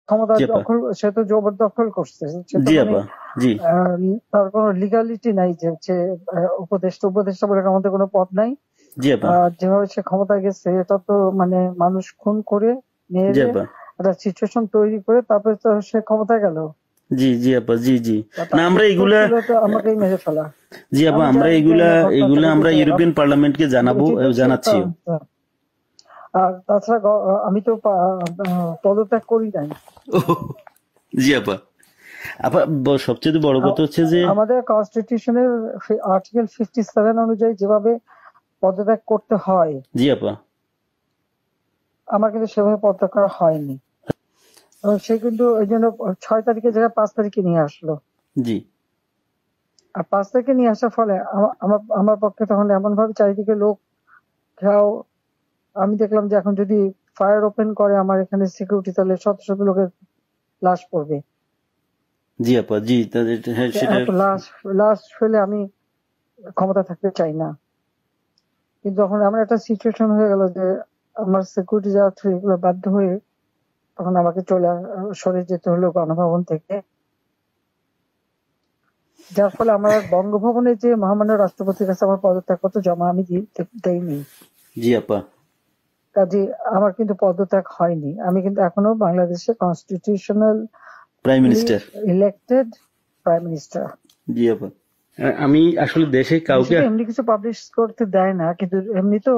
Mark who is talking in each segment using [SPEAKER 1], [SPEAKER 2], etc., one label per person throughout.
[SPEAKER 1] ক্ষমতা
[SPEAKER 2] জি আপা।
[SPEAKER 1] দখল, সে তো জবরদখল করছে, সে তো
[SPEAKER 2] জি
[SPEAKER 1] মানে
[SPEAKER 2] আপা। জি।
[SPEAKER 1] তার কোনো লিগালিটি নাই যে হচ্ছে উপদেষ্টা বলে আমাদের কোনো পদ নাই।
[SPEAKER 2] জি আপা।
[SPEAKER 1] যেভাবে সে ক্ষমতায় গেছে, এটা তো মানে মানুষ খুন করে
[SPEAKER 2] জি
[SPEAKER 1] মেরে
[SPEAKER 2] আপা।
[SPEAKER 1] একটা সিচুয়েশন তৈরি করে তারপরে তো সে ক্ষমতায় গেল।
[SPEAKER 2] জি জি আপা। জি জি। না
[SPEAKER 1] তার
[SPEAKER 2] আমরা
[SPEAKER 1] উত্তর
[SPEAKER 2] এগুলা,
[SPEAKER 1] ছিল তো আমাকেই মেরে ফেলা।
[SPEAKER 2] জি আপা
[SPEAKER 1] আমি
[SPEAKER 2] আমরা
[SPEAKER 1] জানি যে
[SPEAKER 2] এগুলা,
[SPEAKER 1] ঘটনাটা
[SPEAKER 2] এগুলা আমরা
[SPEAKER 1] বুঝেছে,
[SPEAKER 2] ইউরোপিয়ান পার্লামেন্টকে জানাবো,
[SPEAKER 1] এটি তো
[SPEAKER 2] জানাচ্ছিও।
[SPEAKER 1] আর তাছাড়া আমি তো পদত্যাগ করি নাই।
[SPEAKER 2] জি আপা। আপা সবচেয়ে বড় কথা হচ্ছে যে,
[SPEAKER 1] আমাদের কনস্টিটিউশনের আর্টিকেল 57 অনুযায়ী যেভাবে পদত্যাগ করতে হয়,
[SPEAKER 2] জি আপা।
[SPEAKER 1] আমার কিন্তু সেভাবে পদত্যাগ করা হয়নি, এবং সে কিন্তু ওই জন্য 6 তারিখের জায়গায় 5 তারিখে নিয়ে আসলো।
[SPEAKER 2] জি।
[SPEAKER 1] আর 5 তারিখে নিয়ে আসার ফলে আমার আমার পক্ষে তখন এমন ভাবে চারিদিকে লোক ঘেরাও, আমি দেখলাম যে এখন যদি ফায়ার ওপেন করে আমার এখানে সিকিউরিটি, তাহলে শত শত লোকের লাশ পড়বে।
[SPEAKER 2] জি আপা। জি হ্যাঁ সেটা।
[SPEAKER 1] এত লাশ লাশ ফেলে আমি ক্ষমতা থাকতে চাই না। কিন্তু যখন এমন একটা সিচুয়েশন হয়ে গেল যে আমার সিকিউরিটি যাওয়া থ্রু এগুলো বাধ্য হয়ে তখন আমাকে সরে যেতে হলো গণভবন থেকে, যার ফলে আমার বঙ্গভবনে যে মহামান্য রাষ্ট্রপতির কাছে আমার পদত্যাগপত্র জমা আমি দেইনি।
[SPEAKER 2] জি আপা।
[SPEAKER 1] কাজে আমার কিন্তু পদত্যাগ হয়নি, আমি কিন্তু এখনো বাংলাদেশের constitutional
[SPEAKER 2] prime minister.
[SPEAKER 1] Elected prime minister.
[SPEAKER 2] জি আপা। আমি আসলে দেশে কাউকে,
[SPEAKER 1] এমনি কিছু পাবলিশ করতে দেয় না, কিন্তু এমনি তো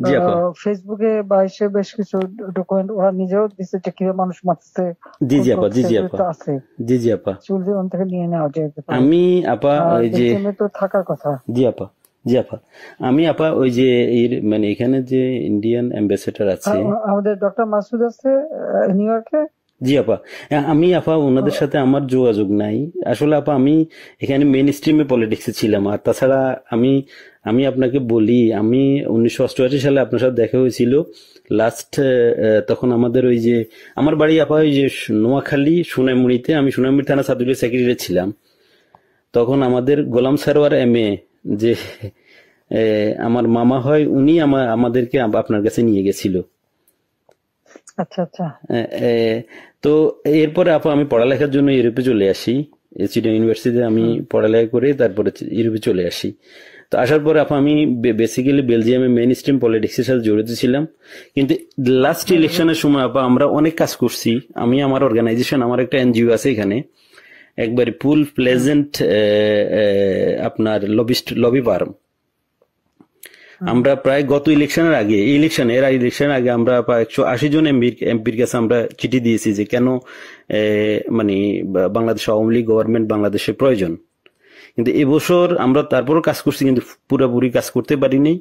[SPEAKER 2] জি আপা।
[SPEAKER 1] ফেসবুকে বা এসে বেশ কিছু ডকুমেন্ট ওরা নিজেও দিচ্ছে যে কিভাবে মানুষ মারছে,
[SPEAKER 2] জি
[SPEAKER 1] খুন
[SPEAKER 2] জি আপা। জি
[SPEAKER 1] করছে,
[SPEAKER 2] জি
[SPEAKER 1] এগুলো
[SPEAKER 2] আপা।
[SPEAKER 1] তো আছে,
[SPEAKER 2] জি জি আপা।
[SPEAKER 1] চুল জীবন থেকে নিয়ে নেওয়া যেতে পারে।
[SPEAKER 2] আমি আপা
[SPEAKER 1] আর
[SPEAKER 2] ওই যে,
[SPEAKER 1] বেলজিয়ামে তো থাকার কথা।
[SPEAKER 2] জি আপা। জি আপা। আমি আপা ওই যে এর মানে এখানে যে ইন্ডিয়ান অ্যাম্বাসেডর আছে।
[SPEAKER 1] আমাদের ডক্টর মাসুদ আছে নিউ ইয়র্কে।
[SPEAKER 2] জি আপা। আমি আপা ওনাদের সাথে আমার যোগাযোগ নাই আসলে আপা। আমি এখানে মেইন স্ট্রিমে পলিটিক্সে ছিলাম। আর তাছাড়া আমি আমি আপনাকে বলি, আমি 1988 সালে আপনার সাথে দেখা হয়েছিল লাস্ট। তখন আমাদের ওই যে আমার বাড়ি আপা ওই যে নোয়াখালী সোনাইমুড়িতে, আমি সোনাইমুড়ি থানা ছাত্রলীগের সেক্রেটারি ছিলাম। তখন আমাদের গোলাম সারোয়ার এমএ যে আমার মামা হয়, উনি আমাদেরকে আপনার কাছে নিয়ে গেছিল।
[SPEAKER 1] আচ্ছা আচ্ছা।
[SPEAKER 2] তো এরপরে আপা আমি পড়ালেখার জন্য ইউরোপে চলে আসি। চিটাগং ইউনিভার্সিটিতে আমি পড়ালেখা করে তারপরে ইউরোপে চলে আসি। তো আসার পরে আপা আমি বেসিক্যালি বেলজিয়ামে মেইন স্ট্রিম পলিটিক্সের সাথে জড়িত ছিলাম। কিন্তু লাস্ট ইলেকশনের সময় আপা আমরা অনেক কাজ করছি। আমি আমার অর্গানাইজেশন, আমার একটা এনজিও আছে এখানে, একবারে ফুল প্লেজেন্ট আপনার লবি ফার্ম। আমরা প্রায় গত ইলেকশনের আগে, ইলেকশনের আগে আমরা প্রায় 180 জন এমপির কাছে আমরা চিঠি দিয়েছি যে কেন মানে বাংলাদেশ আওয়ামী লীগ গভর্নমেন্ট বাংলাদেশের প্রয়োজন। কিন্তু এবছর আমরা তারপরও কাজ করছি, কিন্তু পুরোপুরি কাজ করতে পারিনি।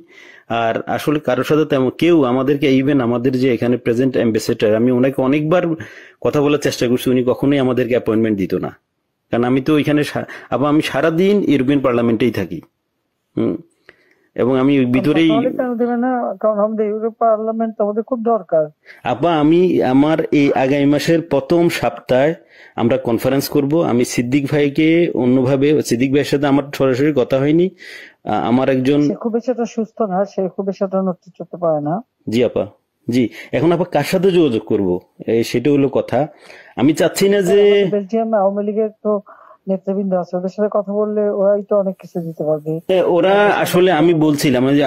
[SPEAKER 2] আর আসলে কারোর সাথে তেমন কেউ আমাদেরকে, ইভেন আমাদের যে এখানে প্রেজেন্ট অ্যাম্বাসেডর, আমি ওনাকে অনেকবার কথা বলার চেষ্টা করছি, উনি কখনোই আমাদেরকে অ্যাপয়েন্টমেন্ট দিত না। কারণ আমি তো ওইখানে আবার আমি সারাদিন ইউরোপিয়ান পার্লামেন্টেই থাকি। এবং আমি ভিতরেই।
[SPEAKER 1] কেন দেবে না? কারণ আমাদের ইউরোপ পার্লামেন্ট আমাদের খুব দরকার।
[SPEAKER 2] আপা আমি আমার এই আগামী মাসের প্রথম সপ্তাহে আমরা কনফারেন্স করব। আমি সিদ্দিক ভাইকে অন্যভাবে, সিদ্দিক ভাইয়ের সাথে আমার সরাসরি কথা হয়নি। আমার একজন,
[SPEAKER 1] সে খুব বেশি একটা সুস্থ না, সে খুব বেশি একটা নড়তে চড়তে পারে না।
[SPEAKER 2] জি আপা। জি। এখন আপা কার সাথে যোগাযোগ করব, সেটা হলো কথা। আমি চাচ্ছি না যে,
[SPEAKER 1] বেলজিয়াম আওয়ামী লীগের তো নেতৃবৃন্দ আছে, ওদের সাথে কথা বললে ওরাই তো অনেক কিছু দিতে পারবে।
[SPEAKER 2] ওরা আসলে, আমি বলছিলাম যে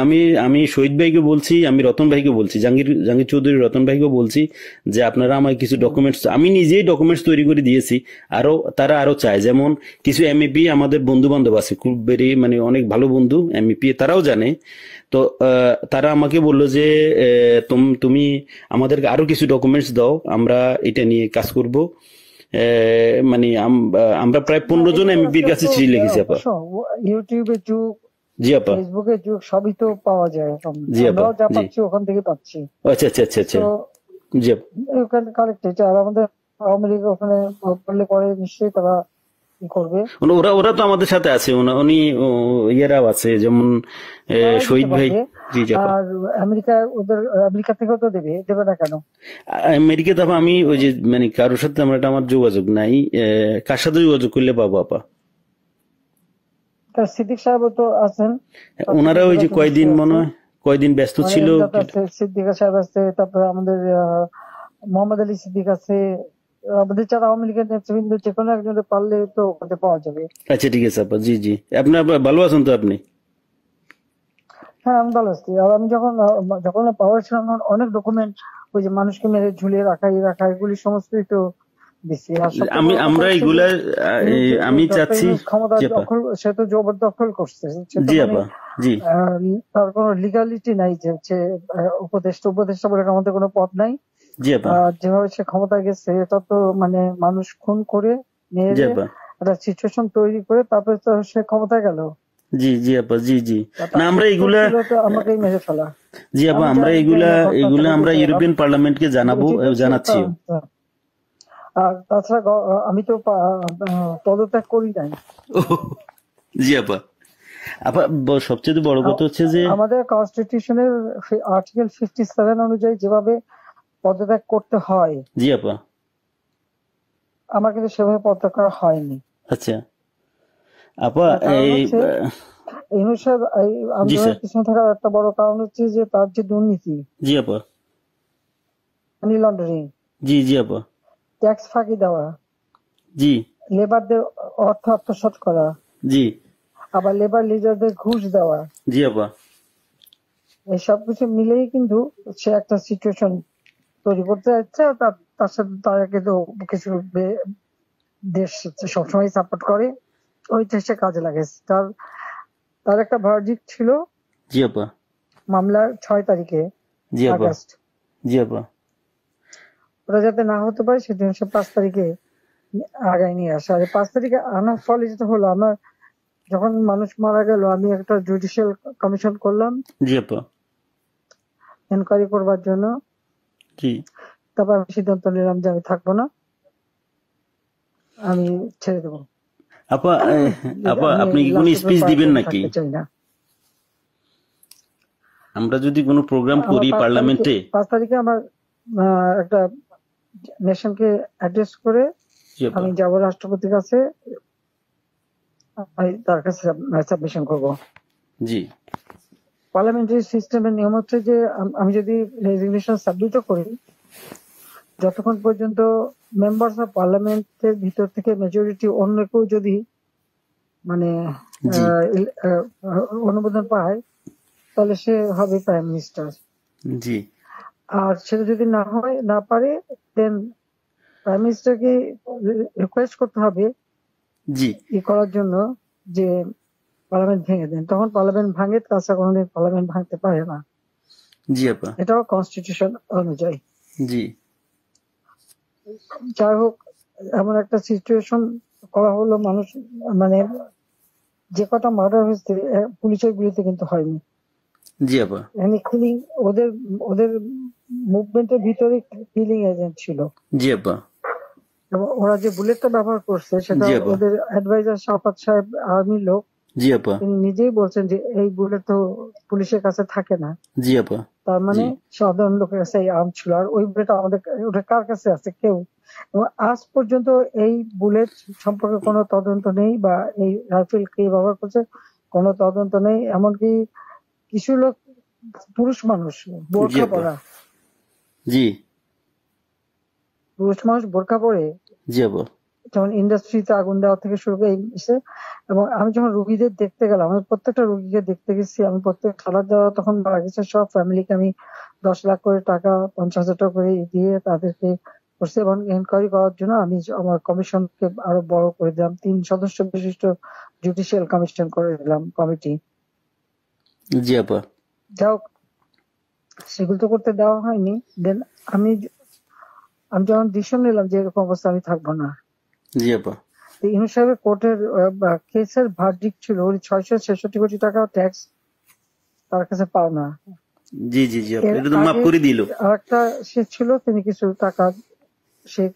[SPEAKER 2] আমি শহীদ ভাইকে বলছি, আমি রতন ভাইকে বলছি, জাহাঙ্গীর চৌধুরী রতন ভাইকে বলছি যে আপনারা আমায় কিছু ডকুমেন্টস, আমি নিজেই ডকুমেন্টস তৈরি করে দিয়েছি। তারা আরো চায়, যেমন কিছু এমইপি আমাদের বন্ধু বান্ধব আছে, খুব বেরি মানে অনেক ভালো বন্ধু এমইপি, তারাও জানে। তো তারা আমাকে বললো যে তুমি আমাদেরকে আরো কিছু ডকুমেন্টস দাও, আমরা এটা নিয়ে কাজ করব। মানে আমরা প্রায় 15 জন এমপির কাছে চিঠি লিখেছি আপা।
[SPEAKER 1] ইউটিউবের যুগ,
[SPEAKER 2] জি আপা।
[SPEAKER 1] ফেসবুকের যুগ, সবই তো পাওয়া যায় এখন।
[SPEAKER 2] জি আপা।
[SPEAKER 1] আমরাও যা
[SPEAKER 2] জি।
[SPEAKER 1] পাচ্ছি ওখান থেকে পাচ্ছি।
[SPEAKER 2] আচ্ছা আচ্ছা আচ্ছা আচ্ছা। জি আপা।
[SPEAKER 1] ওখানে কালেক্টেড, আর আমাদের আওয়ামী লীগ ওখানে বললে পরে নিশ্চয়ই তারা কি করবে।
[SPEAKER 2] ওরা ওরা তো আমাদের সাথে আছে, উনি ইয়েরাও আছে, যেমন শহীদ ভাই। জি জি আপা।
[SPEAKER 1] আর আমেরিকা থেকেও তো দেবে না কেন?
[SPEAKER 2] আমেরিকাতে আপা আমি ওই যে মানে কারোর সাথে আমার যোগাযোগ নাই। কার সাথে যোগাযোগ করলে পাবো আপা?
[SPEAKER 1] সিদ্দিক সাহেব তো আছেন,
[SPEAKER 2] ওনারা ওই যে কয়দিন ব্যস্ত ছিল।
[SPEAKER 1] সিদ্দিক সাহেব আছে, তারপরে আমাদের মোহাম্মদ আলী সিদ্দিক আছে, আমাদের যারা আওয়ামী লীগের নেতৃবৃন্দ যে কোনো একজনের পারলে তো ওখানে পাওয়া যাবে।
[SPEAKER 2] আচ্ছা ঠিক আছে আপা, জি জি। আপনার ভালো আছেন তো আপনি?
[SPEAKER 1] হ্যাঁ, আমি ভালো আছি। আর আমি যখন পাওয়ার ছিলাম তখন অনেক ডকুমেন্ট, ওই যে মানুষকে মেরে ঝুলিয়ে রাখা এগুলি সমস্তই তো দিছি। আর সবচেয়ে বড় কথা
[SPEAKER 2] আমরা
[SPEAKER 1] হচ্ছে যে
[SPEAKER 2] এগুলা আমি
[SPEAKER 1] ডক্টর
[SPEAKER 2] চাচ্ছি।
[SPEAKER 1] ইউনূস ক্ষমতা
[SPEAKER 2] জি আপা।
[SPEAKER 1] দখল, সে তো জবরদখল করছে। সে তো
[SPEAKER 2] জি
[SPEAKER 1] মানে
[SPEAKER 2] আপা। জি
[SPEAKER 1] তার কোনো লিগালিটি নাই যে হচ্ছে উপদেষ্টা বলে আমাদের কোনো পদ নাই।
[SPEAKER 2] জি আপা।
[SPEAKER 1] আর যেভাবে সে ক্ষমতায় গেছে এটা তো মানে মানুষ খুন করে
[SPEAKER 2] জি
[SPEAKER 1] মেরে
[SPEAKER 2] আপা।
[SPEAKER 1] একটা সিচুয়েশন তৈরি করে তারপরে তো সে ক্ষমতায় গেল।
[SPEAKER 2] জি জি আপা। জি জি। না
[SPEAKER 1] তার
[SPEAKER 2] আমরা
[SPEAKER 1] উত্তর
[SPEAKER 2] এগুলা,
[SPEAKER 1] ছিল তো আমাকেই মেরে ফেলা।
[SPEAKER 2] জি আপা,
[SPEAKER 1] আমি
[SPEAKER 2] আমরা
[SPEAKER 1] জানি
[SPEAKER 2] এগুলা
[SPEAKER 1] না ঘটনাটা
[SPEAKER 2] আমরা
[SPEAKER 1] বুঝতে গেলাম,
[SPEAKER 2] ইউরোপিয়ান পার্লামেন্টকে
[SPEAKER 1] কিন্তু
[SPEAKER 2] জানাবো,
[SPEAKER 1] উচিত হচ্ছে
[SPEAKER 2] জানাচ্ছিও।
[SPEAKER 1] আর তাছাড়া আমি তো পদত্যাগ করি নাই।
[SPEAKER 2] ওহ, জি আপা। আপা সবচেয়ে বড় কথা হচ্ছে যে,
[SPEAKER 1] আমাদের কনস্টিটিউশনের আর্টিকেল 57 অনুযায়ী যেভাবে পদত্যাগ করতে হয়,
[SPEAKER 2] জি আপা।
[SPEAKER 1] আমার কিন্তু সেভাবে পদত্যাগ করা হয়নি।
[SPEAKER 2] আচ্ছা আপা,
[SPEAKER 1] তার কারণ
[SPEAKER 2] এই
[SPEAKER 1] হচ্ছে ইউনূস সাহেব এই
[SPEAKER 2] জি স্যার।
[SPEAKER 1] আন্দোলনের পিছনে থাকার একটা বড় কারণ হচ্ছে যে তার যে দুর্নীতি,
[SPEAKER 2] জি আপা।
[SPEAKER 1] মানি লন্ডারিং,
[SPEAKER 2] জি জি আপা।
[SPEAKER 1] ট্যাক্স ফাঁকি দেওয়া,
[SPEAKER 2] জি
[SPEAKER 1] লেবারদের অর্থ আত্মসাৎ করা,
[SPEAKER 2] জি
[SPEAKER 1] আবার লেবার লিডারদের ঘুষ দেওয়া,
[SPEAKER 2] জি আপা।
[SPEAKER 1] এই সবকিছু মিলেই কিন্তু সে একটা সিচুয়েশন তৈরি করতে যাচ্ছে। আর তার সাথে তারা কিন্তু কিছু দেশ সবসময় সাপোর্ট করে, ওইটা সে কাজে লাগে। তার তার একটা ভার্ডিক্ট ছিল
[SPEAKER 2] জি আপা।
[SPEAKER 1] মামলার 6 তারিখে
[SPEAKER 2] জি আপা।
[SPEAKER 1] আগস্ট,
[SPEAKER 2] জি আপা।
[SPEAKER 1] ওটা যাতে না হতে পারে সেজন্য সে 5 তারিখে আগায় নিয়ে আসে। আর 5 তারিখে আনার ফলে যেটা হলো, আমার যখন মানুষ মারা গেল আমি একটা জুডিশিয়াল কমিশন করলাম
[SPEAKER 2] জি আপা।
[SPEAKER 1] এনকোয়ারি করবার জন্য।
[SPEAKER 2] জি
[SPEAKER 1] তারপর আমি সিদ্ধান্ত নিলাম যে আমি থাকবো না, আমি ছেড়ে দেবো।
[SPEAKER 2] আপা। আপা
[SPEAKER 1] আমি
[SPEAKER 2] আপনি কি কোনো
[SPEAKER 1] লাস্টের
[SPEAKER 2] স্পিচ দিবেন
[SPEAKER 1] পর্যন্ত
[SPEAKER 2] নাকি?
[SPEAKER 1] থাকতে চাই না।
[SPEAKER 2] আমরা যদি কোনো প্রোগ্রাম
[SPEAKER 1] আমার
[SPEAKER 2] করি
[SPEAKER 1] 5 তারিখে
[SPEAKER 2] পার্লামেন্টে।
[SPEAKER 1] 5 তারিখে আমার একটা নেশনকে অ্যাড্রেস করে
[SPEAKER 2] জি আপা।
[SPEAKER 1] আমি যাব রাষ্ট্রপতির কাছে, আমি তার কাছে সাবমিশন করব।
[SPEAKER 2] জি
[SPEAKER 1] পার্লামেন্টারি সিস্টেমের নিয়ম হচ্ছে যে আমি যদি রেজিগনেশন সাবমিটও করি, যতক্ষণ পর্যন্ত মেম্বার্স অফ পার্লামেন্টের ভিতর থেকে মেজরিটি অন্য কেউ যদি মানে
[SPEAKER 2] জি
[SPEAKER 1] অনুমোদন পায় তাহলে সে হবে প্রাইম মিনিস্টার।
[SPEAKER 2] জি
[SPEAKER 1] আর সেটা যদি না পারে, দেন প্রাইম মিনিস্টারকে রিকোয়েস্ট করতে হবে
[SPEAKER 2] জি
[SPEAKER 1] করার জন্য যে পার্লামেন্ট ভেঙে দেন। তখন পার্লামেন্ট ভাঙে, তাছাড়া কোনোদিন পার্লামেন্ট ভাঙতে পারে না।
[SPEAKER 2] জি আপা।
[SPEAKER 1] এটাও কনস্টিটিউশন অনুযায়ী।
[SPEAKER 2] জি
[SPEAKER 1] যাই হোক, এমন একটা সিচুয়েশন করা হলো, মানুষ মানে যে কটা মার্ডার হয়েছে পুলিশের গুলিতে কিন্তু হয়নি।
[SPEAKER 2] জি আপা।
[SPEAKER 1] কিলিং, ওদের ওদের মুভমেন্টের ভিতরে কিলিং এজেন্ট ছিল।
[SPEAKER 2] জি আপা।
[SPEAKER 1] এবং ওরা যে বুলেটটা ব্যবহার করছে সেটা
[SPEAKER 2] জি আপা।
[SPEAKER 1] ওদের অ্যাডভাইজার শাফাত সাহেব আর্মির লোক,
[SPEAKER 2] জি আপা।
[SPEAKER 1] তিনি নিজেই বলছেন যে এই বুলেট তো পুলিশের কাছে থাকে না।
[SPEAKER 2] জি আপা।
[SPEAKER 1] তার মানে
[SPEAKER 2] জি
[SPEAKER 1] সাধারণ লোকের কাছে এই আর্ম ছিল। আর ওই বুলেট আমাদের, ওটা কার কাছে আছে? কেউ। এবং আজ পর্যন্ত এই বুলেট সম্পর্কে কোনো তদন্ত নেই, বা এই রাইফেল কে ব্যবহার করছে কোনো তদন্ত নেই। এমনকি কিছু লোক, পুরুষ মানুষ
[SPEAKER 2] জি
[SPEAKER 1] বোরখা
[SPEAKER 2] আপা।
[SPEAKER 1] পরা,
[SPEAKER 2] জি
[SPEAKER 1] পুরুষ মানুষ বোরখা পরে
[SPEAKER 2] জি আপা।
[SPEAKER 1] যেমন ইন্ডাস্ট্রিতে আগুন দেওয়া থেকে শুরু করে এবং আমি যখন রুগীদের দেখতে গেলাম, আমি প্রত্যেকটা রুগীকে দেখতে গেছি, আমি প্রত্যেক খাবার দেওয়া তখন মারা গেছে সব ফ্যামিলিকে আমি 10 লাখ করে টাকা, 50,000 টাকা করে দিয়ে তাদেরকে করছি। এবং এনকোয়ারি করার জন্য আমি আমার কমিশনকে আরো বড় করে দিলাম, 3 সদস্য বিশিষ্ট জুডিশিয়াল কমিশন করে দিলাম কমিটি।
[SPEAKER 2] জি আপা।
[SPEAKER 1] যাই হোক, সেগুলো তো করতে দেওয়া হয়নি। দেন আমি আমি যখন ডিসিশন নিলাম যে এরকম অবস্থা আমি থাকবো না,
[SPEAKER 2] জি আপা।
[SPEAKER 1] ইউনূস সাহেবের কোর্টের কেসের ভার্ডিক্ট ছিল ওর 666 কোটি টাকা ট্যাক্স তার কাছে পাওনা।
[SPEAKER 2] জি জি জি আপা,
[SPEAKER 1] এর
[SPEAKER 2] এটা তো মাফ
[SPEAKER 1] আগে
[SPEAKER 2] করে দিল।
[SPEAKER 1] আরেকটা সে ছিল, তিনি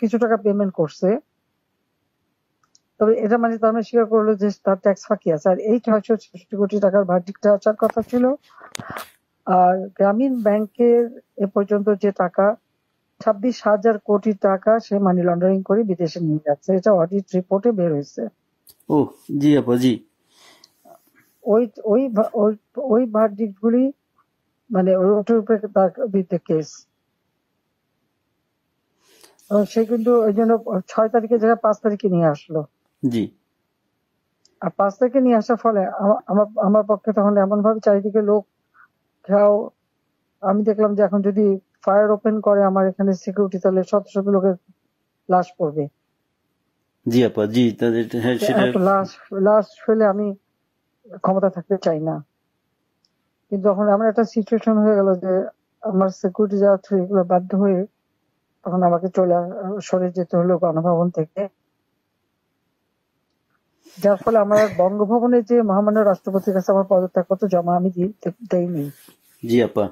[SPEAKER 1] কিছু টাকা পেমেন্ট করছে, তবে এটা মানে তার মানে স্বীকার করলো যে তার ট্যাক্স ফাঁকি আছে। আর এই 666 কোটি টাকার ভার্ডিক্টটা আসার কথা ছিল। আর গ্রামীণ ব্যাংকের এ পর্যন্ত যে টাকা 26,000 কোটি টাকা সে মানি লন্ডারিং করে বিদেশে নিয়ে যাচ্ছে, এটা অডিট রিপোর্টে বের হয়েছে।
[SPEAKER 2] ও জি আপা। জি
[SPEAKER 1] ওই ওই ওই ভার্ডিক্ট গুলি মানে ওটার উপরে তার বিরুদ্ধে কেস। সে কিন্তু ওই জন্য 6 তারিখে জায়গায় 5 তারিখে নিয়ে আসলো।
[SPEAKER 2] জি
[SPEAKER 1] আর 5 তারিখে নিয়ে আসার ফলে আমার আমার পক্ষে তখন এমন ভাবে চারিদিকে লোক ঘেরাও। আমি দেখলাম যে এখন যদি ফায়ার ওপেন করে আমার এখানে সিকিউরিটি, তাহলে শত শত লোকের লাশ পড়বে।
[SPEAKER 2] জি আপা, জি হ্যাঁ সেটা
[SPEAKER 1] এত লাশ লাশ ফেলে আমি ক্ষমতা থাকতে চাই না। কিন্তু যখন এমন একটা সিচুয়েশন হয়ে গেল যে আমার সিকিউরিটি যাওয়া থ্রু এগুলো বাধ্য হয়ে তখন আমাকে সরে যেতে হলো গণভবন থেকে। যার ফলে আমার বঙ্গভবনে যে মহামান্য রাষ্ট্রপতির কাছে আমার পদত্যাগপত্র জমা আমি দেইনি।
[SPEAKER 2] জি আপা,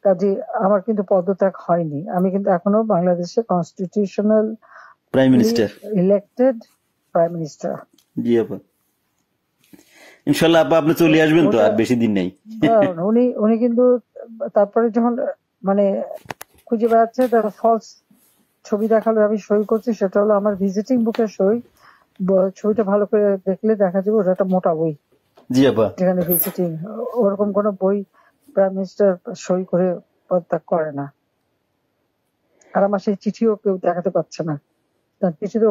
[SPEAKER 1] কাজে আমার কিন্তু পদত্যাগ হয়নি। আমি কিন্তু এখনো বাংলাদেশে constitutional
[SPEAKER 2] prime minister.
[SPEAKER 1] Elected prime minister.
[SPEAKER 2] জি আপা, ইনশাল্লাহ আপা আপনি চলে আসবেন তো, আর বেশি দিন নেই।
[SPEAKER 1] উনি কিন্তু তারপরে যখন মানে খুঁজে বেড়াচ্ছে, তার ফলস ছবি দেখালো, আমি সই করছি, সেটা হলো আমার ভিজিটিং বুকের সই। ছবিটা ভালো করে দেখলে দেখা যাবে ওটা একটা মোটা বই।
[SPEAKER 2] জি আপা,
[SPEAKER 1] যেখানে ভিজিটিং, ওরকম কোন বই প্রাইম মিনিস্টার সই করে পদত্যাগ করে না। আর আমার সেই চিঠিও কেউ দেখাতে পারছে না। তার চিঠি তো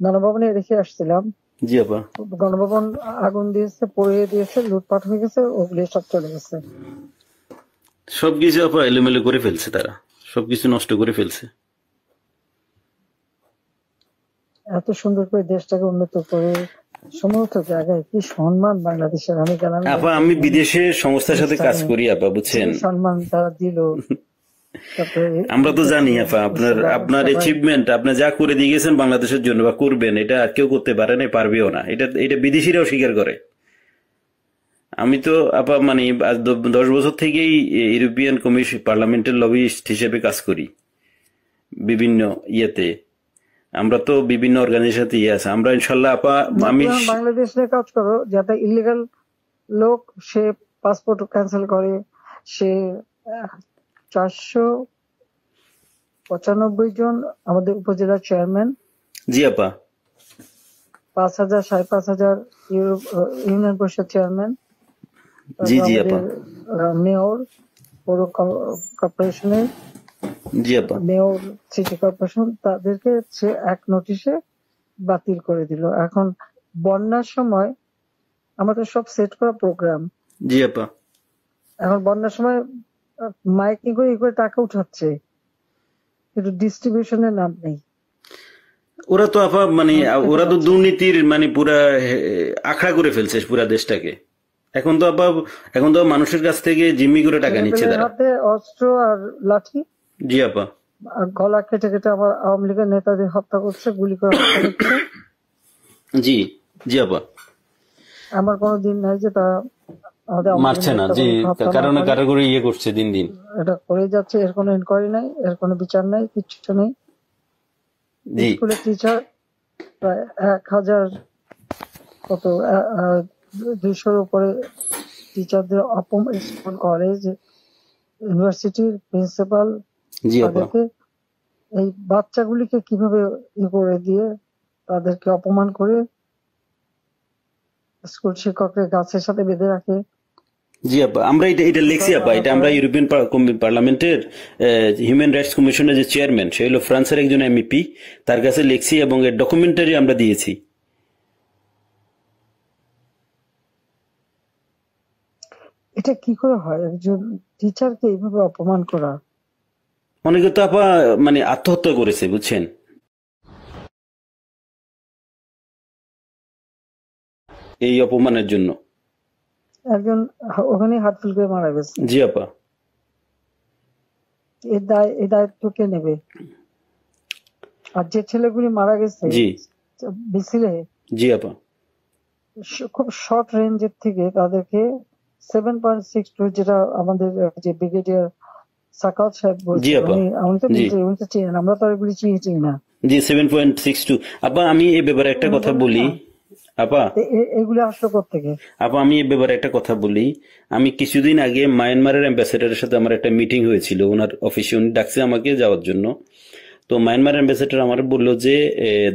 [SPEAKER 1] গণভবনে রেখে আসছিলাম।
[SPEAKER 2] জি আপা,
[SPEAKER 1] গণভবন আগুন দিয়েছে, পুড়িয়ে দিয়েছে, লুটপাট হয়ে গেছে, ওগুলি সব চলে গেছে।
[SPEAKER 2] সবকিছু আপা এলোমেলো করে ফেলছে, তারা সবকিছু নষ্ট করে ফেলছে।
[SPEAKER 1] এত সুন্দর করে দেশটাকে উন্নত করে সমস্ত জায়গায় কি সম্মান বাংলাদেশের। আমি গেলাম
[SPEAKER 2] আপা, আমি বিদেশে সংস্থার সাথে কাজ করি আপা, বুঝছেন,
[SPEAKER 1] সম্মান তারা দিল।
[SPEAKER 2] আমরা তো জানি আপা আপনার অ্যাচিভমেন্ট, আপনি যা করে দিয়ে গেছেন বাংলাদেশের জন্য বা করবেন, এটা আর কেউ করতে পারে না, পারবেও না। এটা বিদেশিরাও স্বীকার করে। আমি তো আপা মানে 10 বছর থেকেই ইউরোপিয়ান কমিশন পার্লামেন্টের লবিস্ট হিসেবে কাজ করি বিভিন্ন ইয়েতে। আমরা তো বিভিন্ন অর্গানাইজেশন ইয়ে আছে। আমরা ইনশাল্লাহ আপা, আমি
[SPEAKER 1] বাংলাদেশ নিয়ে কাজ করো, যাতে ইলিগাল লোক সে পাসপোর্ট ক্যান্সেল করে, সে 495 জন আমাদের উপজেলা চেয়ারম্যান,
[SPEAKER 2] জি আপা,
[SPEAKER 1] 5,000 5,500 ইউনিয়ন পরিষদ চেয়ারম্যান,
[SPEAKER 2] জি জি আপা,
[SPEAKER 1] মেয়র পৌর কর্পোরেশনের,
[SPEAKER 2] জি আপা,
[SPEAKER 1] মেয়র সিটি কর্পোরেশন, তাদেরকে সে এক নোটিশে বাতিল করে দিল। এখন বন্যার সময় আমাদের সব সেট করা প্রোগ্রাম,
[SPEAKER 2] জি আপা,
[SPEAKER 1] এখন বন্যার সময় মাইকিং করে টাকা উঠাচ্ছে, কিন্তু ডিস্ট্রিবিউশনের নাম নেই।
[SPEAKER 2] ওরা তো আপা মানে ওরা তো দুর্নীতির মানে পুরা আখড়া করে ফেলছে পুরা দেশটাকে। এখন তো মানুষের কাছ থেকে জিম্মি করে টাকা নিচ্ছে তারা।
[SPEAKER 1] হাতে অস্ত্র আর লাঠি।
[SPEAKER 2] জি আপা,
[SPEAKER 1] গলা কেটে কেটে আমার আওয়ামী লীগের নেতাদের হত্যা করছে, গুলি করে হত্যা করছে।
[SPEAKER 2] জি জি আপা,
[SPEAKER 1] আমার কোনো দিন নাই যে তারা
[SPEAKER 2] মারছে না, জি, কারণ কারো করে ইয়ে করছে দিন দিন,
[SPEAKER 1] এটা করে যাচ্ছে। এর কোনো ইনকোয়ারি নাই, এর কোনো বিচার নাই, কিচ্ছু নেই। স্কুলের টিচার প্রায় 1,000 কত 200-র উপরে টিচারদের স্কুল, কলেজ, ইউনিভার্সিটির প্রিন্সিপাল, তাদেরকে এই বাচ্চাগুলিকে কিভাবে করে দিয়ে তাদেরকে অপমান করে স্কুল শিক্ষকদের গাছের সাথে বেঁধে রাখে।
[SPEAKER 2] জি আপা, আমরা এটা লিখছি আপা। এটা আমরা ইউরোপিয়ান পার্লামেন্টের হিউম্যান রাইটস কমিশনের যে চেয়ারম্যান, সে হলো ফ্রান্সের একজন এমপি, তার কাছে লিখছি এবং এর ডকুমেন্টারি আমরা দিয়েছি।
[SPEAKER 1] এটা কি করে হয় একজন টিচারকে এইভাবে অপমান করা?
[SPEAKER 2] অনেকে তো আপা মানে আত্মহত্যা করেছে, বুঝছেন, এই অপমানের জন্য।
[SPEAKER 1] একজন ওখানে হার্ট ফেল করে মারা গেছে।
[SPEAKER 2] জি আপা,
[SPEAKER 1] এই দায়িত্ব কে নেবে? আর যে ছেলেগুলি মারা গেছে
[SPEAKER 2] জি
[SPEAKER 1] মিছিলে,
[SPEAKER 2] জি আপা,
[SPEAKER 1] খুব শর্ট রেঞ্জের থেকে তাদেরকে 7.62, যেটা আমাদের যে ব্রিগেডিয়ার সাকাত সাহেব বলছেন, উনি তো চিনেন, আমরা তো এগুলি চিনি না।
[SPEAKER 2] জি 7.62 আপা। আমি এই ব্যাপারে একটা কথা বলি আপা,
[SPEAKER 1] এগুলো আসলো কোত্থেকে?
[SPEAKER 2] আপা আমি এই ব্যাপারে একটা কথা বলি। আমি কিছুদিন আগে মায়ানমারের অ্যাম্বাসেডারের সাথে আমার একটা মিটিং হয়েছিল ওনার অফিসে, উনি ডাকছে আমাকে যাওয়ার জন্য। তো তো মায়ানমার অ্যাম্বাসেডর আমার বললো যে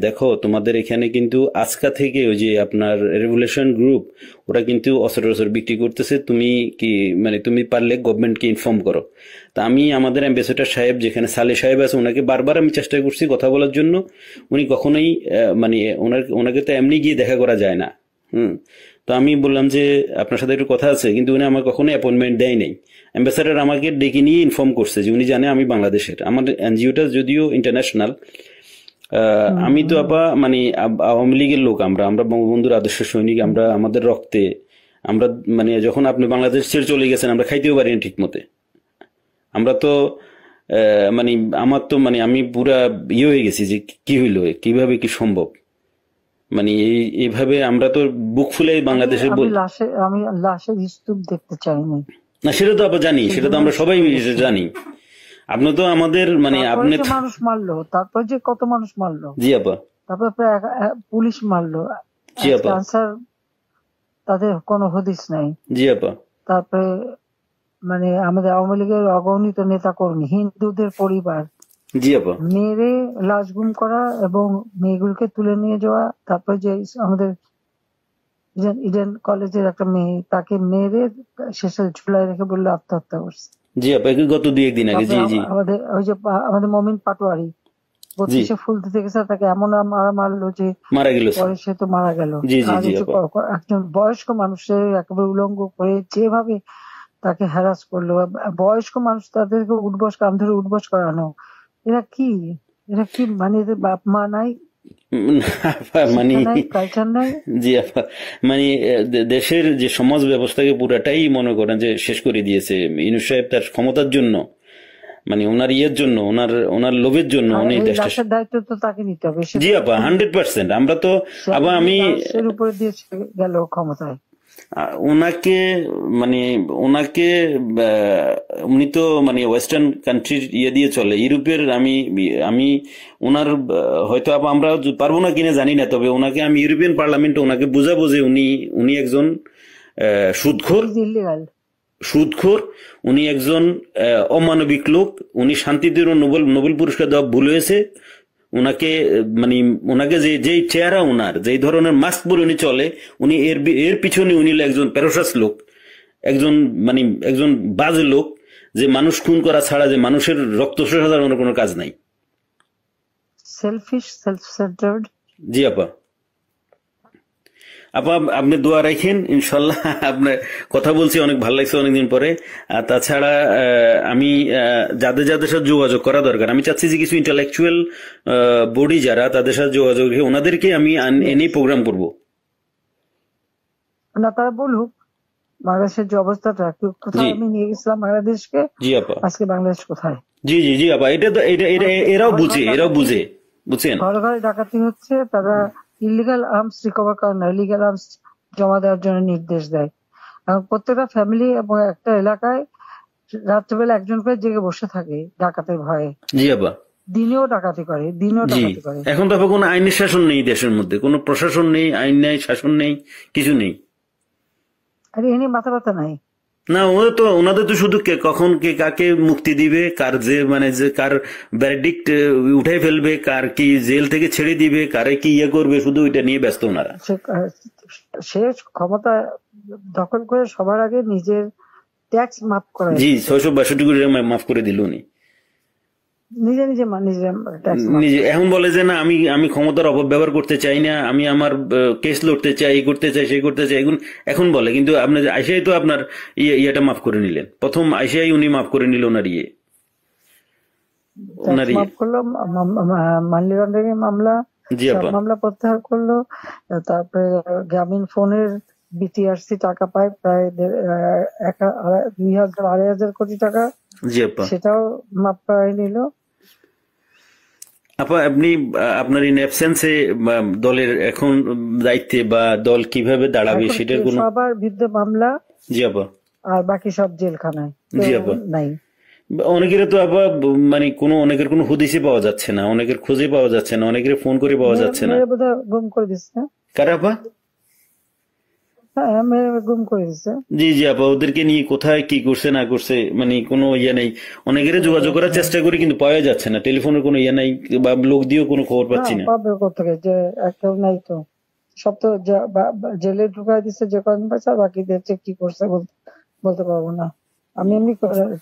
[SPEAKER 2] দেখো তোমাদের এখানে কিন্তু আজকা থেকে ওই যে আপনার রেভুলেশন গ্রুপ ওরা কিন্তু অস্ত্র বিক্রি করতেছে, তুমি কি মানে তুমি পারলে গভর্নমেন্টকে ইনফর্ম করো। তা আমি আমাদের অ্যাম্বাসেডর সাহেব যেখানে সালে সাহেব আছে ওনাকে বারবার আমি চেষ্টা করছি কথা বলার জন্য, উনি কখনোই মানে ওনাকে তো এমনি গিয়ে দেখা করা যায় না। তো আমি বললাম যে আপনার সাথে একটু কথা আছে, কিন্তু উনি আমার কখনো অ্যাপয়েন্টমেন্ট দেয় নাই। অ্যাম্বাসাডার আমাকে ডেকে নিয়ে ইনফর্ম করছে যে উনি জানে আমি বাংলাদেশের, আমার এনজিওটা যদিও ইন্টারন্যাশনাল। আমি তো মানে আওয়ামী লীগের লোক, আমরা আমরা বঙ্গবন্ধুর আদর্শ সৈনিক, আমরা আমাদের রক্তে আমরা মানে যখন আপনি বাংলাদেশ ছেড়ে চলে গেছেন আমরা খাইতেও পারি না ঠিক মতে। আমরা তো মানে আমার তো মানে আমি পুরা হয়ে গেছি যে কি হইলো, কিভাবে কি সম্ভব, মানে এইভাবে আমরা তো বুক ফুলে বাংলাদেশে
[SPEAKER 1] আমি লাশের স্তূপ দেখতে চাইনি।
[SPEAKER 2] না সেটা তো আমরা জানি, সেটা তো আমরা সবাই জানি। আপনি তো আমাদের মানে আপনি
[SPEAKER 1] মানুষ মারলো, তারপর যে কত মানুষ মারলো।
[SPEAKER 2] জি আপা।
[SPEAKER 1] তারপর প্রায় পুলিশ মারলো।
[SPEAKER 2] জি আপা।
[SPEAKER 1] আনসার তাদের কোনো হদিস নাই।
[SPEAKER 2] জি আপা।
[SPEAKER 1] তারপরে মানে আমাদের আওয়ামী লীগের অগণিত নেতা কর্মী, হিন্দুদের পরিবার
[SPEAKER 2] জি আপা
[SPEAKER 1] মেরে লাশ গুম করা এবং মেয়েগুলোকে তুলে নিয়ে যাওয়া। তারপর যে আমাদের ইডেন কলেজের একটা মেয়ে, তাকে মেরে শেষে ঝুলাই রেখে বললো আত্মহত্যা করছে।
[SPEAKER 2] জি আপা, গত 2-1 দিন আগে। জি জি।
[SPEAKER 1] আমাদের ওই যে আমাদের মমিন পাটোয়ারি 32-এ ফুল দিতে গেছে, তাকে এমন মারলো যে মারা গেল, পরে সে তো মারা গেল। একজন বয়স্ক মানুষের একেবারে উলঙ্গ করে যেভাবে তাকে হ্যারাস করলো, বয়স্ক মানুষ তাদেরকে উঠবস কাম ধরে উঠবস করানো, এরা কি মানে এদের বাপ মা নাই,
[SPEAKER 2] মানে
[SPEAKER 1] কালচার নাই।
[SPEAKER 2] জি আপা, মানে দেশের যে সমাজ ব্যবস্থাকে পুরাটাই মনে করেন যে শেষ করে দিয়েছে ইউনূস সাহেব তার ক্ষমতার জন্য, মানে ওনার ইয়ের জন্য, ওনার লোভের জন্য উনি দেশটা।
[SPEAKER 1] দায়িত্ব তো তাকে নিতে হবে।
[SPEAKER 2] জি আপা 100%। আমরা তো আবার আমি
[SPEAKER 1] এর উপরে দিয়ে গেল ক্ষমতায়
[SPEAKER 2] ওনাকে মানে উনি তো মানে ওয়েস্টার্ন কান্ট্রির ইয়ে দিয়ে চলে, ইউরোপের। আমি ওনার হয়তো আমরা পারবো না কিনা জানি না, তবে ওনাকে আমি ইউরোপিয়ান পার্লামেন্টে ওনাকে বুঝাবো যে উনি একজন সুদখোর, উনি একজন অমানবিক লোক, উনি শান্তিতে নোবেল পুরস্কার দেওয়া ভুল হয়েছে। ওনাকে যে চেহারা, ওনার যেই ধরনের মাস্ক পরে উনি চলে, উনি এর পিছনে উনি একজন প্যারাসাস লোক, একজন বাজে লোক, যে মানুষ খুন করা ছাড়া যে মানুষের রক্ত শোষানোর কোনো কাজ নাই।
[SPEAKER 1] Shellfish, self centred.
[SPEAKER 2] জি আপা। আপা আপনি দোয়া রাখেন, ইনশাল্লাহ। আপনার কথা বলছি অনেক ভালো লাগছে অনেকদিন পরে। আর তাছাড়া আমি যাদের সাথে যোগাযোগ করা দরকার, আমি চাচ্ছি যে কিছু ইন্টালেকচুয়াল বডি যারা, তাদের সাথে যোগাযোগ রেখে ওনাদেরকে আমি এনে প্রোগ্রাম করব।
[SPEAKER 1] না, তারা বলুক বাংলাদেশের যে অবস্থাটা, কোথায় আমি নিয়ে গেছিলাম বাংলাদেশকে। জি আপা। আজকে বাংলাদেশ কোথায়? জি জি জি আপা, এটা তো এরাও বুঝে বুঝছেন। ঘরে ঘরে ডাকাতি হচ্ছে, তারা ইলিগাল আর্মস রিকভার করে না, ইলিগাল আর্মস জমা দেওয়ার জন্য নির্দেশ দেয়। এবং প্রত্যেকটা ফ্যামিলি এবং একটা এলাকায় রাত্রেবেলা একজন করে জেগে বসে থাকে ডাকাতের ভয়ে। জি আপা। দিনেও ডাকাতি করে। এখন তো কোনো আইনের শাসন নেই দেশের মধ্যে, কোনো প্রশাসন নেই, আইন নেই, শাসন নেই, কিছু নেই। আরে এনে মাথা ব্যথা নাই না। ওনাদের তো শুধু কখন কে কাকে মুক্তি দিবে, কার কার ভ্যারডিক্ট উঠাই ফেলবে, কার কি জেল থেকে ছেড়ে দিবে, কারে কি ইয়ে করবে, শুধু ওইটা নিয়ে ব্যস্ত ওনারা। সে ক্ষমতা দখল করে সবার আগে নিজের ট্যাক্স মাফ করে। জি 662 কোটি মাফ করে দিল উনি নিজে। এখন বলে যে না, আমি ক্ষমতার অপব্যবহার করতে চাই না, আমি আমার কেস লড়তে চাই, এই করতে চাই, সেই করতে চাই, এখন বলে। কিন্তু আপনি আইসিআই তো আপনার ইয়েটা মাফ করে নিলেন, প্রথম আইসিআই উনি মাফ করে নিল ওনার মাফ করলো, মানি লন্ডারিং মামলা, মামলা প্রত্যাহার করলো। তারপরে গ্রামীণ ফোনের বিটিআরসি টাকা পায় প্রায় 2,000-2,500 কোটি টাকা, সেটাও মাফ করাই নিল। আপা আপনি আপনার ইন অ্যাবসেন্সে দলের এখন দায়িত্বে বা দল কিভাবে দাঁড়াবে সেটার কোনো সবার বিরুদ্ধে মামলা। জি আপা। আর বাকি সব জেলখানায়। জি আপা। নাই অনেকের তো আপা অনেকের কোনো হদিসই পাওয়া যাচ্ছে না, অনেকের খোঁজে পাওয়া যাচ্ছে না, অনেকের ফোন করে পাওয়া যাচ্ছে না। বোধহয় গুম করে দিচ্ছে। কারা আপা? হ্যাঁ, মেরে গুম করে দিছে।
[SPEAKER 2] জি জি আপা, ওদেরকে নিয়ে কোথায় কি করছে না করছে মানে কোনো ইয়ে নেই। অনেকের যোগাযোগ করার চেষ্টা করি কিন্তু পাওয়া যাচ্ছে না, টেলিফোনের কোনো ইয়ে নাই বা লোক দিয়েও কোনো খবর
[SPEAKER 1] না,
[SPEAKER 2] পাচ্ছি না।
[SPEAKER 1] পাবে কোথেকে, যে একটা নাই তো, সব তো জেলে ঢুকাই দিচ্ছে যে কদিন পাচ্ছে, আর বাকিদের যে কি করছে বলতে পারবো না। আমি এমনি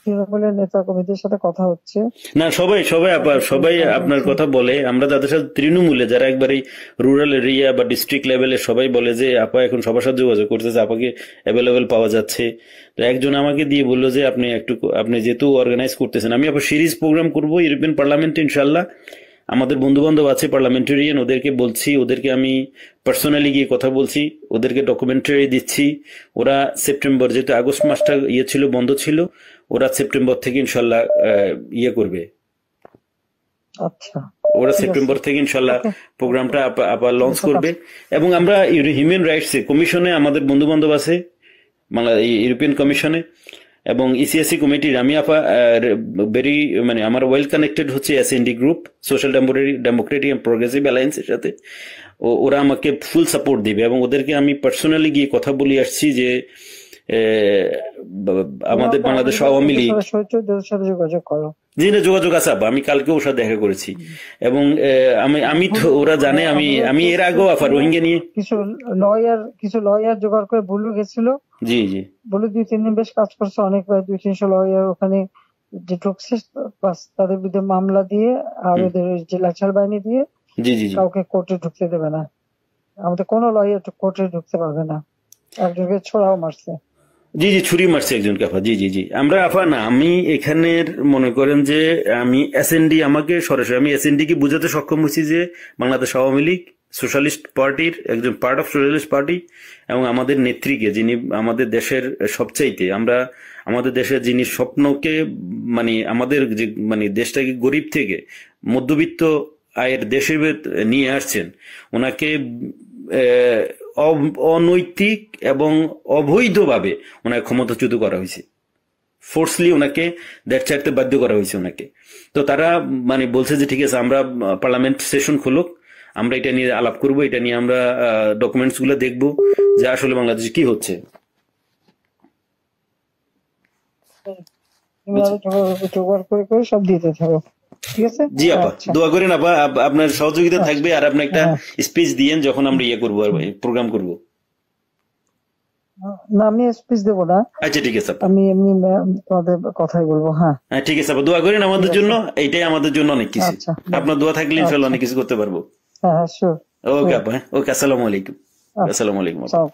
[SPEAKER 1] তৃণমূলের নেতা কর্মীদের সাথে কথা হচ্ছে,
[SPEAKER 2] না সবাই সবাই আপা
[SPEAKER 1] তাদের সাথে
[SPEAKER 2] সবাই
[SPEAKER 1] কথা
[SPEAKER 2] আপনার
[SPEAKER 1] হচ্ছে।
[SPEAKER 2] কথা বলে, আমরা যাদের সাথে তৃণমূলে যারা একবারে রুরাল এরিয়া বা ডিস্ট্রিক্ট লেভেলে সবাই বলে যে আপা এখন সবার সাথে যোগাযোগ করতেছে, আপাকে অ্যাভেলেবেল পাওয়া যাচ্ছে। তো একজন আমাকে দিয়ে বললো যে আপনি যেহেতু অর্গানাইজ করতেছেন, আমি আবার সিরিজ প্রোগ্রাম করব ইউরোপিয়ান পার্লামেন্টে ইনশাল্লাহ। আমাদের বন্ধু বান্ধব আছে পার্লামেন্টারিয়ান, ওদেরকে বলছি, ওদেরকে আমি পার্সোনালি গিয়ে কথা বলছি, ওদেরকে ডকুমেন্টারি দিচ্ছি। ওরা সেপ্টেম্বর, যেহেতু আগস্ট মাসটা ইয়ে ছিল, বন্ধ ছিল, ওরা সেপ্টেম্বর থেকে ইনশাল্লাহ ইয়ে করবে।
[SPEAKER 1] আচ্ছা,
[SPEAKER 2] ওরা
[SPEAKER 1] ঠিক আছে,
[SPEAKER 2] সেপ্টেম্বর থেকে ইনশাল্লাহ
[SPEAKER 1] ওকে,
[SPEAKER 2] প্রোগ্রামটা আবার লঞ্চ
[SPEAKER 1] এসব
[SPEAKER 2] করবে। এবং আমরা হিউম্যান রাইটস কমিশনে আমাদের বন্ধু বান্ধব আছে, ইউরোপিয়ান কমিশনে এবং ইসিএসসি কমিটির আমি আপা ভেরি মানে আমার ওয়েল কানেক্টেড হচ্ছে SND group, social democratic and progressive অ্যালায়েন্সের সাথে। ওরা আমাকে ফুল সাপোর্ট দিবে এবং ওদেরকে আমি পার্সোনালি গিয়ে কথা বলে আসছি যে আমাদের বাংলাদেশ আওয়ামী লীগ।
[SPEAKER 1] ওদের সাথে যোগাযোগ করো।
[SPEAKER 2] জি না, যোগাযোগ আছে আপা, আমি কালকে ওর সাথে দেখা করেছি এবং আমি তো ওরা জানে আমি এর আগেও আপা রোহিঙ্গা নিয়ে
[SPEAKER 1] কিছু লয়ার জোগাড় করে ভুলে গেছিল,
[SPEAKER 2] জি জি
[SPEAKER 1] বলে 2-3 দিন বেশ কাজ করছে, অনেক প্রায় 200-300 লয়ার ওখানে যে ঢুকছে, বাস তাদের বিরুদ্ধে মামলা দিয়ে আর
[SPEAKER 2] হুম,
[SPEAKER 1] ওদের ওই যে লাচার বাহিনী দিয়ে
[SPEAKER 2] জি জি জি
[SPEAKER 1] কাউকে কোর্টে ঢুকতে দেবে না। আমাদের কোনো লয়ার কোর্টে ঢুকতে পারবে না, একজনকে ছোড়াও মারছে।
[SPEAKER 2] জি জি ছুরি মারছে একজনকে আপা। জি জি জি আমরা আপা না, আমি এখানের মনে করেন যে আমি এসএনডি, আমাকে সরাসরি আমি এসএনডি কে বুঝাতে সক্ষম হয়েছি যে বাংলাদেশ আওয়ামী লীগ সোশ্যালিস্ট পার্টির একজন পার্ট অফ সোশ্যালিস্ট পার্টি এবং আমাদের নেত্রীকে, যিনি আমাদের দেশের সবচাইতে আমরা আমাদের দেশের যিনি স্বপ্নকে মানে আমাদের যে মানে দেশটাকে গরিব থেকে মধ্যবিত্ত আয়ের দেশে নিয়ে আসছেন, ওনাকে অনৈতিক এবং অবৈধভাবে ওনাকে ক্ষমতাচ্যুত করা হয়েছে, ফোর্সলি ওনাকে দেশ ছাড়তে বাধ্য করা হয়েছে ওনাকে। তো তারা মানে বলছে যে ঠিক আছে, আমরা পার্লামেন্ট সেশন খুলুক, আমরা এটা নিয়ে আলাপ করব, এটা নিয়ে আমরা ডকুমেন্টস গুলো দেখবো যে আসলে বাংলাদেশে কি হচ্ছে।
[SPEAKER 1] তুমি আরো জোগাড় করে সব দিতে থাকো, ঠিক আছে?
[SPEAKER 2] জি আপা,
[SPEAKER 1] আচ্ছা,
[SPEAKER 2] দোয়া করেন আপা, আপনার সহযোগিতা
[SPEAKER 1] আচ্ছা,
[SPEAKER 2] থাকবে আর আপনি একটা
[SPEAKER 1] হ্যাঁ,
[SPEAKER 2] স্পিচ দিয়েন যখন আমরা ইয়ে করবো, প্রোগ্রাম করব।
[SPEAKER 1] না আমি স্পিচ দেবো না,
[SPEAKER 2] আচ্ছা ঠিক আছে আপা।
[SPEAKER 1] আমি এমনি তোমাদের কথাই বলবো। হ্যাঁ,
[SPEAKER 2] হ্যাঁ ঠিক আছে আপা, দোয়া করেন
[SPEAKER 1] ঠিক
[SPEAKER 2] আমাদের
[SPEAKER 1] আছে,
[SPEAKER 2] জন্য, এইটাই আমাদের জন্য অনেক কিছু।
[SPEAKER 1] আচ্ছা,
[SPEAKER 2] আপনার দোয়া থাকলে ইনশাল্লাহ
[SPEAKER 1] আচ্ছা,
[SPEAKER 2] অনেক কিছু করতে পারবো।
[SPEAKER 1] হ্যাঁ হ্যাঁ, শিওর,
[SPEAKER 2] ওকে আপা, হ্যাঁ ওকে, আসসালামু আলাইকুম।
[SPEAKER 1] আচ্ছা,
[SPEAKER 2] আসসালামু আলাইকুম আপা।
[SPEAKER 1] সালাম।